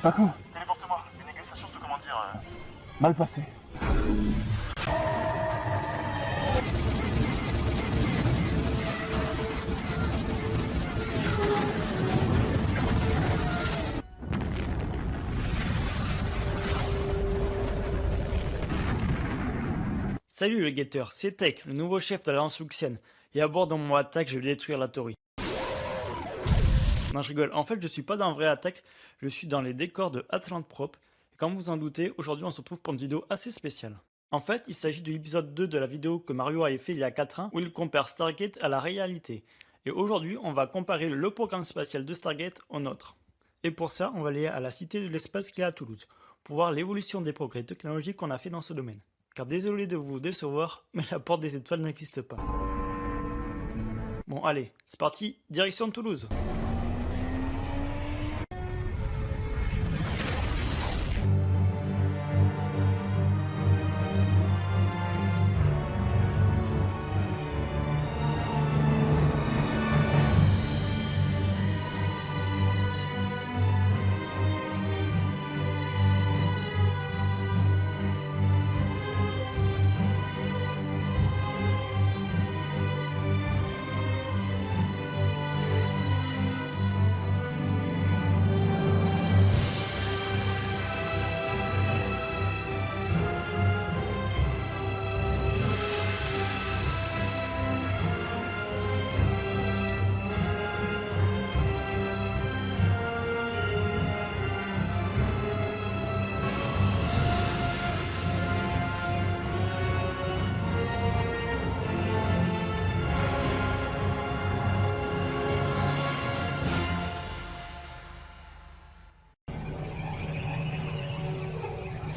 Paco, Téléporte-moi, les négociations sont comment dire... mal passé. Salut le guetteur, c'est Tech, le nouveau chef de l'Alliance Luxienne, et à bord de mon attaque, je vais détruire la Tori. Non, je rigole, en fait, je suis pas dans un vrai attaque, je suis dans les décors de Atlante Prop, et comme vous en doutez, aujourd'hui on se retrouve pour une vidéo assez spéciale. En fait, il s'agit de l'épisode 2 de la vidéo que Mario avait fait il y a 4 ans, où il compare Stargate à la réalité. Et aujourd'hui, on va comparer le programme spatial de Stargate au nôtre. Et pour ça, on va aller à la Cité de l'Espace qui est à Toulouse, pour voir l'évolution des progrès technologiques qu'on a fait dans ce domaine. Car désolé de vous décevoir, mais la porte des étoiles n'existe pas. Bon allez, c'est parti, direction Toulouse.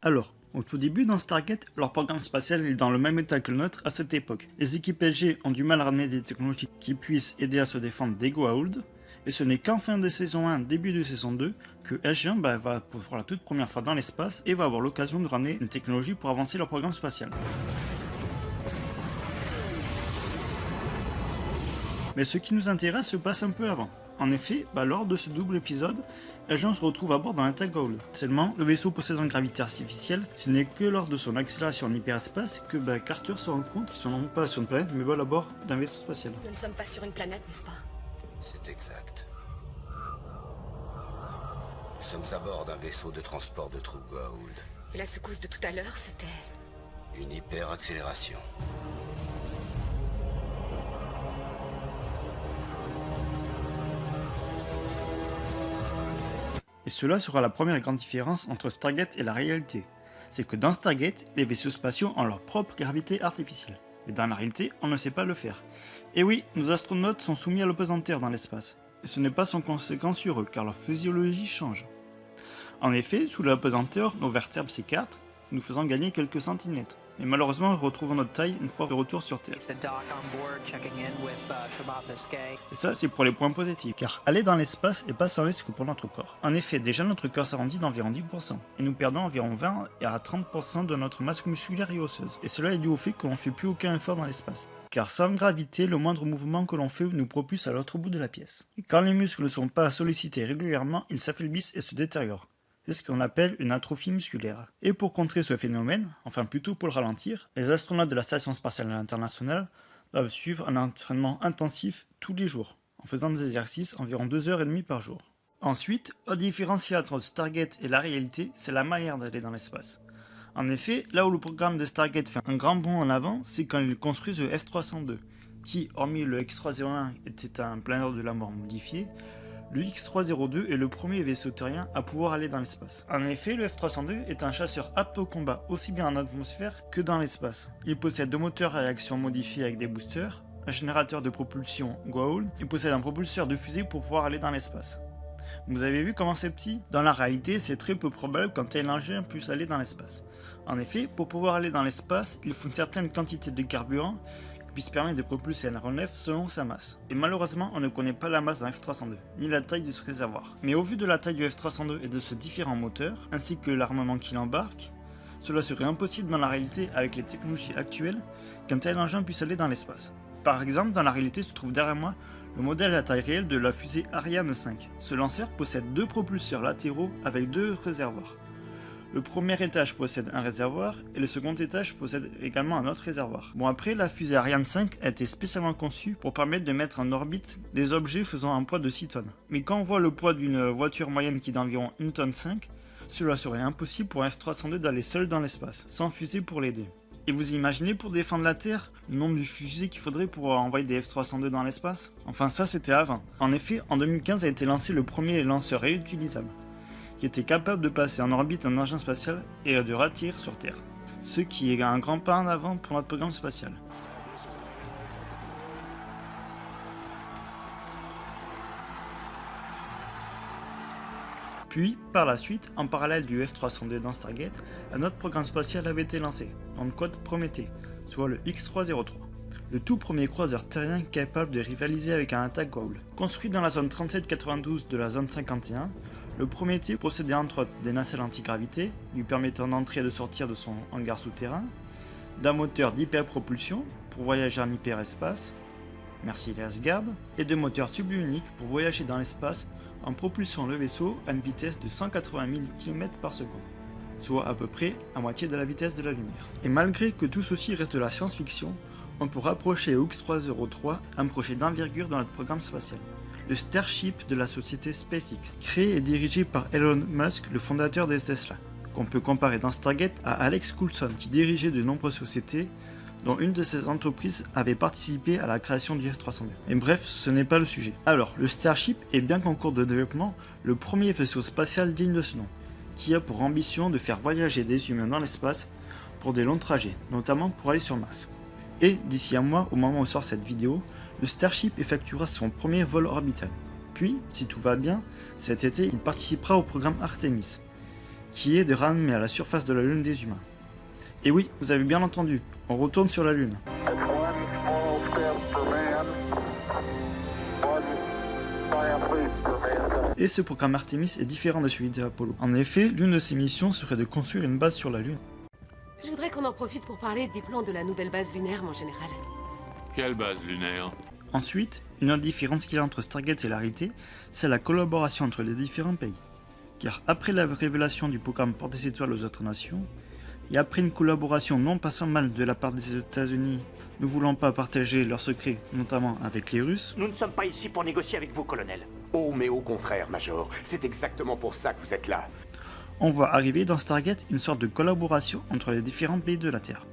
Alors, au tout début dans Stargate, leur programme spatial est dans le même état que le nôtre à cette époque. Les équipes LG ont du mal à ramener des technologies qui puissent aider à se défendre des Goa'uld, et ce n'est qu'en fin de saison 1, début de saison 2, que LG1 va pour la toute première fois dans l'espace et va avoir l'occasion de ramener une technologie pour avancer leur programme spatial. Mais ce qui nous intéresse se passe un peu avant. En effet, lors de ce double épisode, l'agent se retrouve à bord d'un attaque Goa'uld. Seulement, le vaisseau possédant une gravité artificielle, ce n'est que lors de son accélération en hyperespace que Carter se rend compte qu'ils sont non pas sur une planète, mais à bord d'un vaisseau spatial. Nous ne sommes pas sur une planète, n'est-ce pas? C'est exact. Nous sommes à bord d'un vaisseau de transport de troupes Goa'uld. Et la secousse de tout à l'heure, c'était... Une hyper-accélération. Et cela sera la première grande différence entre Stargate et la réalité. C'est que dans Stargate, les vaisseaux spatiaux ont leur propre gravité artificielle. Mais dans la réalité, on ne sait pas le faire. Et oui, nos astronautes sont soumis à l'oppesanteur dans l'espace. Et ce n'est pas sans conséquence sur eux, car leur physiologie change. En effet, sous l'oppesanteur, nos vertèbres s'écartent, nous faisant gagner quelques centimètres. Mais malheureusement, nous retrouvons notre taille une fois de retour sur Terre. Et ça, c'est pour les points positifs, car aller dans l'espace est pas sans risque pour notre corps. En effet, déjà notre corps s'arrondit d'environ 10%, et nous perdons environ 20 à 30% de notre masse musculaire et osseuse. Et cela est dû au fait que l'on ne fait plus aucun effort dans l'espace. Car sans gravité, le moindre mouvement que l'on fait nous propulse à l'autre bout de la pièce. Et quand les muscles ne sont pas sollicités régulièrement, ils s'affaiblissent et se détériorent. C'est ce qu'on appelle une atrophie musculaire. Et pour contrer ce phénomène, enfin plutôt pour le ralentir, les astronautes de la Station Spatiale Internationale doivent suivre un entraînement intensif tous les jours, en faisant des exercices environ 2h30 par jour. Ensuite, la différence entre Stargate et la réalité, c'est la manière d'aller dans l'espace. En effet, là où le programme de Stargate fait un grand bond en avant, c'est quand ils construisent le F-302, qui, hormis le X-301, était un planeur de la mort modifié. Le X-302 est le premier vaisseau terrien à pouvoir aller dans l'espace. En effet, le F-302 est un chasseur apte au combat aussi bien en atmosphère que dans l'espace. Il possède 2 moteurs à réaction modifiés avec des boosters, un générateur de propulsion Goa'uld, et possède un propulseur de fusée pour pouvoir aller dans l'espace. Vous avez vu comment c'est petit? Dans la réalité, c'est très peu probable qu'un tel engin puisse aller dans l'espace. En effet, pour pouvoir aller dans l'espace, il faut une certaine quantité de carburant puisse permettre de propulser un aéronef selon sa masse. Et malheureusement, on ne connaît pas la masse d'un F-302, ni la taille de ce réservoir. Mais au vu de la taille du F-302 et de ses différents moteurs, ainsi que l'armement qu'il embarque, cela serait impossible dans la réalité avec les technologies actuelles qu'un tel engin puisse aller dans l'espace. Par exemple, dans la réalité se trouve derrière moi Le modèle à taille réelle de la fusée Ariane 5. Ce lanceur possède 2 propulseurs latéraux avec 2 réservoirs. Le premier étage possède un réservoir et le second étage possède également un autre réservoir. Bon, après, la fusée Ariane 5 a été spécialement conçue pour permettre de mettre en orbite des objets faisant un poids de 6 tonnes. Mais quand on voit le poids d'une voiture moyenne qui est d'environ 1,5 tonne, cela serait impossible pour un F-302 d'aller seul dans l'espace, sans fusée pour l'aider. Et vous imaginez pour défendre la Terre, le nombre de fusées qu'il faudrait pour envoyer des F-302 dans l'espace? Enfin ça c'était avant. En effet, en 2015 a été lancé le premier lanceur réutilisable, qui était capable de placer en orbite un engin spatial et de ratterrir sur Terre. Ce qui est un grand pas en avant pour notre programme spatial. Puis, par la suite, en parallèle du F-302 dans Stargate, un autre programme spatial avait été lancé, dans le code Prométhée, soit le X-303, le tout premier croiseur terrien capable de rivaliser avec un attaque Goa'uld. Construit dans la zone 3792 de la zone 51, le Prométhée possédait entre autres des nacelles antigravité, lui permettant d'entrer et de sortir de son hangar souterrain, d'un moteur d'hyperpropulsion pour voyager en hyperespace, merci les Asgard, et de moteurs subluniques pour voyager dans l'espace en propulsant le vaisseau à une vitesse de 180 000 km par seconde, soit à peu près à moitié de la vitesse de la lumière. Et malgré que tout ceci reste de la science-fiction, on peut rapprocher au X-303 un projet d'envergure dans notre programme spatial, le Starship de la société SpaceX, créé et dirigé par Elon Musk, le fondateur de Tesla, qu'on peut comparer dans Stargate à Alex Coulson, qui dirigeait de nombreuses sociétés, dont une de ces entreprises avait participé à la création du F-302. Et bref, ce n'est pas le sujet. Alors, le Starship est bien qu'en cours de développement, le premier vaisseau spatial digne de ce nom, qui a pour ambition de faire voyager des humains dans l'espace pour des longs trajets, notamment pour aller sur Mars. Et d'ici un mois, au moment où sort cette vidéo, le Starship effectuera son premier vol orbital. Puis, si tout va bien, cet été, il participera au programme Artemis, qui est de ramener à la surface de la Lune des humains. Et oui, vous avez bien entendu, on retourne sur la Lune. Et ce programme Artemis est différent de celui de Apollo. En effet, l'une de ses missions serait de construire une base sur la Lune. Je voudrais qu'on en profite pour parler des plans de la nouvelle base lunaire, mon général. Quelle base lunaire? Ensuite, une autre différence qu'il y a entre Stargate et la réalité, c'est la collaboration entre les différents pays. Car après la révélation du programme Porte des Étoiles aux autres nations, et après une collaboration non passant mal de la part des États-Unis, ne voulant pas partager leurs secrets, notamment avec les Russes, Nous ne sommes pas ici pour négocier avec vous, colonel. Oh, mais au contraire, Major. C'est exactement pour ça que vous êtes là. on voit arriver dans Stargate une sorte de collaboration entre les différents pays de la Terre.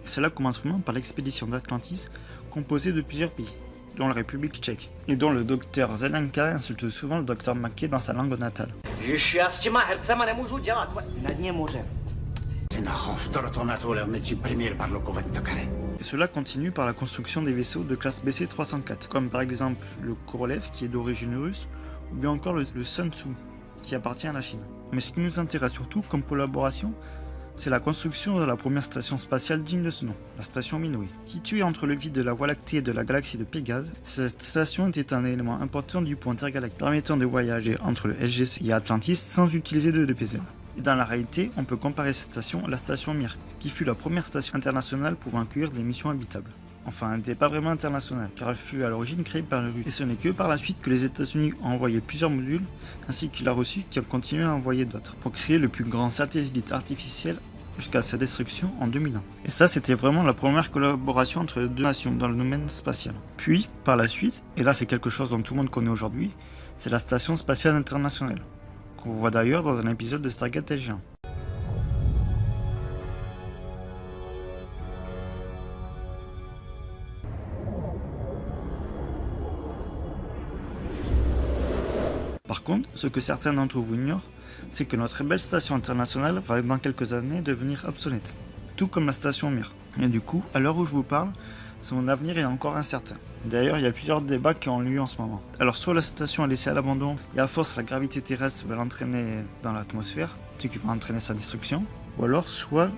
Et cela commence vraiment par l'expédition d'Atlantis, composée de plusieurs pays, dont la République tchèque, et dont le docteur Zelenka insulte souvent le docteur Mackay dans sa langue natale. Et cela continue par la construction des vaisseaux de classe BC-304, comme par exemple le Korolev qui est d'origine russe, ou bien encore le Sun Tzu qui appartient à la Chine. Mais ce qui nous intéresse surtout comme collaboration, c'est la construction de la première station spatiale digne de ce nom, la station Midway. Située entre le vide de la Voie lactée et de la galaxie de Pégase, cette station était un élément important du point intergalactique, permettant de voyager entre le SGC et Atlantis sans utiliser de DPZ. Et dans la réalité, on peut comparer cette station à la station Mir, qui fut la première station internationale pouvant accueillir des missions habitables. Enfin, elle n'était pas vraiment internationale, car elle fut à l'origine créée par les Russes. Et ce n'est que par la suite que les États-Unis ont envoyé plusieurs modules, ainsi qu'il a reçu qui ont continué à envoyer d'autres, pour créer le plus grand satellite artificiel jusqu'à sa destruction en 2001. Et ça, c'était vraiment la première collaboration entre les deux nations dans le domaine spatial. Puis, par la suite, et là c'est quelque chose dont tout le monde connaît aujourd'hui, c'est la Station Spatiale Internationale, qu'on voit d'ailleurs dans un épisode de Stargate SG1. Par contre, ce que certains d'entre vous ignorent, c'est que notre belle station internationale va dans quelques années devenir obsolète, tout comme la station Mir. Et du coup, à l'heure où je vous parle, son avenir est encore incertain. D'ailleurs, il y a plusieurs débats qui ont lieu en ce moment. Alors soit la station est laissée à l'abandon et à force la gravité terrestre va l'entraîner dans l'atmosphère, ce qui va entraîner sa destruction, ou alors soit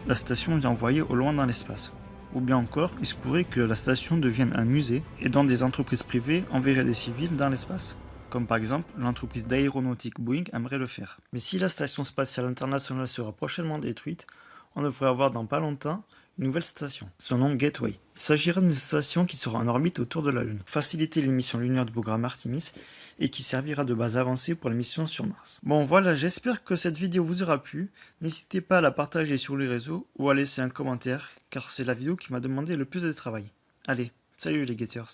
la station est envoyée au loin dans l'espace. Ou bien encore, il se pourrait que la station devienne un musée et dont des entreprises privées enverraient des civils dans l'espace. Comme par exemple l'entreprise d'aéronautique Boeing aimerait le faire. Mais si la station spatiale internationale sera prochainement détruite, on devrait avoir dans pas longtemps nouvelle station, son nom Gateway. Il s'agira d'une station qui sera en orbite autour de la Lune, faciliter les missions lunaires du programme Artemis et qui servira de base avancée pour les missions sur Mars. Bon voilà, j'espère que cette vidéo vous aura plu. N'hésitez pas à la partager sur les réseaux ou à laisser un commentaire car c'est la vidéo qui m'a demandé le plus de travail. Allez, salut les Gators.